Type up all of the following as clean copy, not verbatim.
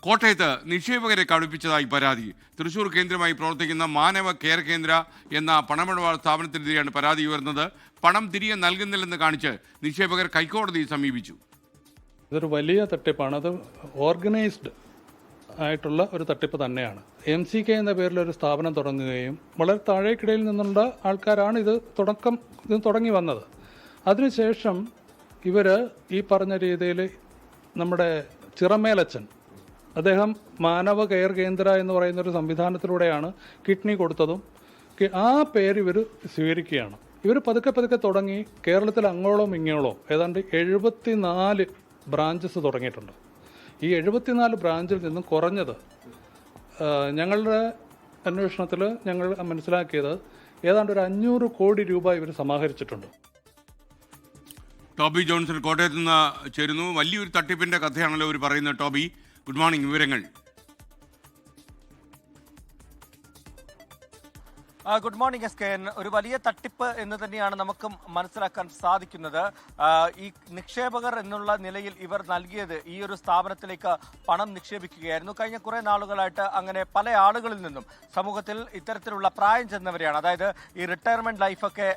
കോട്ടയത്ത് നിക്ഷേപകരെ കബളിപ്പിച്ചതായി പരാതി. തൃശൂർ കേന്ദ്രമായി പ്രവർത്തിക്കുന്ന മാനവ കെയർ കേന്ദ്ര എന്ന പണമിടപാട് സ്ഥാപനത്തിനെതിരെയാണ് പരാതി ഉയർന്നത്. പണം തിരികെ നൽകുന്നില്ലെന്ന് കാണിച്ച് നിക്ഷേപകർ ഹൈക്കോടതിയെ സമീപിച്ചു. ഇതൊരു വലിയ തട്ടിപ്പാണ്. അത് ഓർഗനൈസ്ഡ് ആയിട്ടുള്ള ഒരു തട്ടിപ്പ് തന്നെയാണ്. MCK എന്ന പേരിൽ ഒരു സ്ഥാപനം തുടങ്ങുകയും വളരെ താഴേക്കിടയിൽ നിന്നുള്ള ആൾക്കാരാണ് ഇത് തുടങ്ങി വന്നത്. അതിനുശേഷം ഇവർ ഈ പറഞ്ഞ രീതിയിൽ നമ്മുടെ ചിറമേലച്ചൻ അദ്ദേഹം മാനവ കെയർ കേന്ദ്ര എന്ന് പറയുന്ന ഒരു സംവിധാനത്തിലൂടെയാണ് കിഡ്നി കൊടുത്തതും ആ പേര് ഇവർ സ്വീകരിക്കുകയാണ്. ഇവർ പതുക്കെ തുടങ്ങി കേരളത്തിൽ അങ്ങോളം ഇങ്ങോളം ഏതാണ്ട് 74 ബ്രാഞ്ചസ് തുടങ്ങിയിട്ടുണ്ട്. ഈ 74 ബ്രാഞ്ചിൽ നിന്നും കുറഞ്ഞത് ഞങ്ങളുടെ അന്വേഷണത്തിൽ ഞങ്ങൾ മനസ്സിലാക്കിയത് ഏതാണ്ട് ഒരു 500 കോടി രൂപ ഇവർ സമാഹരിച്ചിട്ടുണ്ട്. ടോബി ജോൺസൺ കോട്ടയത്ത് നിന്ന് ചേരുന്നു. വലിയൊരു തട്ടിപ്പിന്റെ കഥയാണല്ലോ ഇവർ പറയുന്നത്. Toby, good morning. വിവരങ്ങൾ. Good morning SKN. ഒരു വലിയ തട്ടിപ്പ് എന്ന് തന്നെയാണ് നമുക്ക് മനസ്സിലാക്കാൻ സാധിക്കുന്നത്. ഈ നിക്ഷേപകർ എന്നുള്ള നിലയിൽ ഇവർ നൽകിയത് ഈ ഒരു സ്ഥാപനത്തിലേക്ക് പണം നിക്ഷേപിക്കുകയായിരുന്നു. കഴിഞ്ഞ കുറേ നാളുകളായിട്ട് അങ്ങനെ പല ആളുകളിൽ നിന്നും സമൂഹത്തിൽ ഇത്തരത്തിലുള്ള പ്രായം ചെന്നവരെയാണ്, അതായത് ഈ റിട്ടയർമെന്റ് ലൈഫൊക്കെ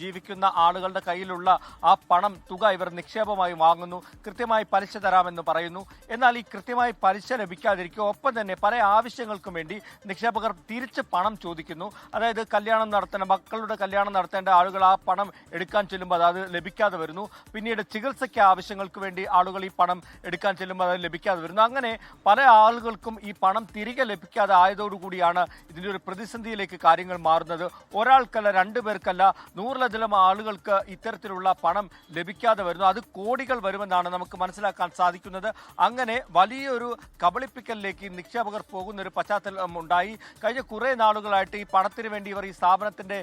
ജീവിക്കുന്ന ആളുകളുടെ കയ്യിലുള്ള ആ പണം തുക ഇവർ നിക്ഷേപമായി വാങ്ങുന്നു. കൃത്യമായി പലിശ തരാമെന്ന് പറയുന്നു. എന്നാൽ ഈ കൃത്യമായി പലിശ ലഭിക്കാതിരിക്കും. ഒപ്പം തന്നെ പല ആവശ്യങ്ങൾക്കും വേണ്ടി നിക്ഷേപകർ തിരിച്ച് പണം ചോദിക്കുന്നു. അതായത് കല്യാണം നടത്തേണ്ട മക്കളുടെ കല്യാണം നടത്തേണ്ട ആളുകൾ ആ പണം എടുക്കാൻ ചെല്ലുമ്പോൾ അത് ലഭിക്കാതെ വരുന്നു. പിന്നീട് ചികിത്സയ്ക്ക് ആവശ്യങ്ങൾക്ക് വേണ്ടി ആളുകൾ ഈ പണം എടുക്കാൻ ചെല്ലുമ്പോൾ അത് ലഭിക്കാതെ വരുന്നു. അങ്ങനെ പല ആളുകൾക്കും ഈ പണം തിരികെ ലഭിക്കാതെ ആയതോടുകൂടിയാണ് ഇതിൻ്റെ ഒരു പ്രതിസന്ധിയിലേക്ക് കാര്യങ്ങൾ മാറുന്നത്. ഒരാൾക്കല്ല, 2 പേർക്കല്ല, 100-ലധികം ആളുകൾക്ക് ഇത്തരത്തിലുള്ള പണം ലഭിക്കാതെ വരുന്നു. അത് കോടികൾ വരുമെന്നാണ് നമുക്ക് മനസ്സിലാക്കാൻ സാധിക്കുന്നത്. അങ്ങനെ വലിയൊരു കബളിപ്പിക്കലിലേക്ക് നിക്ഷേപകർ പോകുന്ന ഒരു പശ്ചാത്തലം ഉണ്ടായി. കഴിഞ്ഞ കുറേ നാളുകളായിട്ട് ഈ പണത്തിന് വേണ്ടി ഇവർ ഈ സ്ഥാപനത്തിന്റെ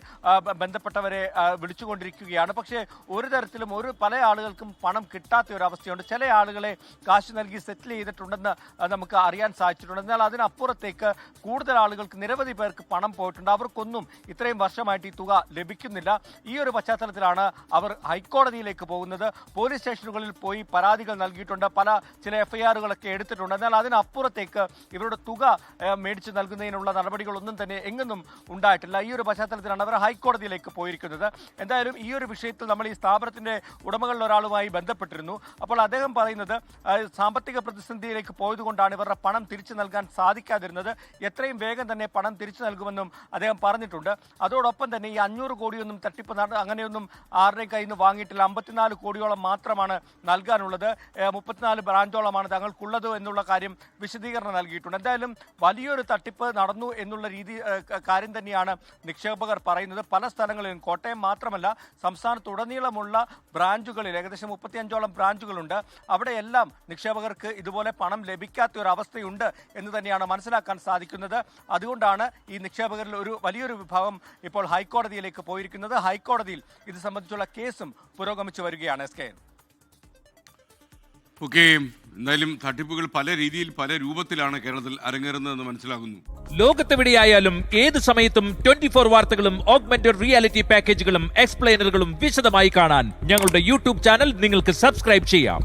ബന്ധപ്പെട്ടവരെ വിളിച്ചുകൊണ്ടിരിക്കുകയാണ്. പക്ഷേ ഒരു തരത്തിലും പല ആളുകൾക്കും പണം കിട്ടാത്ത ഒരു അവസ്ഥയുണ്ട്. ചില ആളുകളെ കാശ് നൽകി സെറ്റിൽ ചെയ്തിട്ടുണ്ടെന്ന് നമുക്ക് അറിയാൻ സാധിച്ചിട്ടുണ്ട്. എന്നാൽ അതിനപ്പുറത്തേക്ക് കൂടുതൽ ആളുകൾക്ക്, നിരവധി പേർക്ക് പണം പോയിട്ടുണ്ട്. അവർക്കൊന്നും ഇത്രയും വർഷമായിട്ട് ഈ തുക ലഭിക്കുന്നില്ല. ഈ ഒരു പശ്ചാത്തലത്തിലാണ് അവർ ഹൈക്കോടതിയിലേക്ക് പോകുന്നത്. പോലീസ് സ്റ്റേഷനുകളിൽ പോയി പരാതികൾ നൽകിയിട്ടുണ്ട്. ചില FIRകളൊക്കെ എടുത്തിട്ടുണ്ട്. എന്നാൽ അതിനപ്പുറത്തേക്ക് ഇവരുടെ തുക മേടിച്ച് നൽകുന്നതിനുള്ള നടപടികളൊന്നും തന്നെ എങ്ങും ഉണ്ടായിട്ടില്ല. ഈ ഒരു പശ്ചാത്തലത്തിലാണ് അവർ ഹൈക്കോടതിയിലേക്ക് പോയിരിക്കുന്നത്. എന്തായാലും ഈ ഒരു വിഷയത്തിൽ നമ്മൾ ഈ സ്ഥാപനത്തിന്റെ ഉടമകളിൽ ഒരാളുമായി ബന്ധപ്പെട്ടിരുന്നു. അപ്പോൾ അദ്ദേഹം പറയുന്നത് സാമ്പത്തിക പ്രതിസന്ധിയിലേക്ക് പോയതുകൊണ്ടാണ് ഇവരുടെ പണം തിരിച്ചു നൽകാൻ സാധിക്കാതിരുന്നത്. എത്രയും വേഗം തന്നെ പണം തിരിച്ചു നൽകുമെന്നും അദ്ദേഹം പറഞ്ഞിട്ടുണ്ട്. അതോടൊപ്പം തന്നെ ഈ 500 കോടിയൊന്നും തട്ടിപ്പ് അങ്ങനെയൊന്നും ആരുടെയും കയ്യിൽ നിന്ന് വാങ്ങിയിട്ടില്ല. 54 കോടിയോളം മാത്രമാണ് നൽകാനുള്ളത്. 34 ബ്രാഞ്ചോളമാണ് തങ്ങൾക്കുള്ളത് എന്നുള്ള കാര്യം വിശദീകരണം നൽകിയിട്ടുണ്ട്. എന്തായാലും വലിയൊരു തട്ടിപ്പ് നടന്നു എന്നുള്ള കാര്യം തന്നെയാണ് നിക്ഷേപകർ പറയുന്നത്. പല സ്ഥലങ്ങളിലും, കോട്ടയം മാത്രമല്ല സംസ്ഥാനത്തുടനീളമുള്ള ബ്രാഞ്ചുകളിൽ ഏകദേശം 35ഓളം ബ്രാഞ്ചുകളുണ്ട്. അവിടെയെല്ലാം നിക്ഷേപകർക്ക് ഇതുപോലെ പണം ലഭിക്കാത്ത ഒരു അവസ്ഥയുണ്ട് എന്ന് തന്നെയാണ് മനസ്സിലാക്കാൻ സാധിക്കുന്നത്. അതുകൊണ്ടാണ് ഈ നിക്ഷേപകരിൽ വലിയൊരു വിഭാഗം ഇപ്പോൾ ഹൈക്കോടതിയിലേക്ക് പോയിരിക്കുന്നത്. ഹൈക്കോടതിയിൽ ഇത് സംബന്ധിച്ചുള്ള കേസും പുരോഗമിച്ചു വരികയാണ്. SKN. ഓക്കെ, എന്തായാലും തട്ടിപ്പുകൾ പല രീതിയിൽ, പല രൂപത്തിലാണ് കേരളത്തിൽ അരങ്ങേറുന്നതെന്ന് മനസ്സിലാകുന്നു. ലോകത്തെവിടെയായാലും ഏത് സമയത്തും 24 വാർത്തകളും ഓഗ്മെന്റഡ് റിയാലിറ്റി പാക്കേജുകളും എക്സ്പ്ലെയിനറുകളും വിശദമായി കാണാൻ ഞങ്ങളുടെ YouTube ചാനൽ നിങ്ങൾക്ക് സബ്സ്ക്രൈബ് ചെയ്യാം.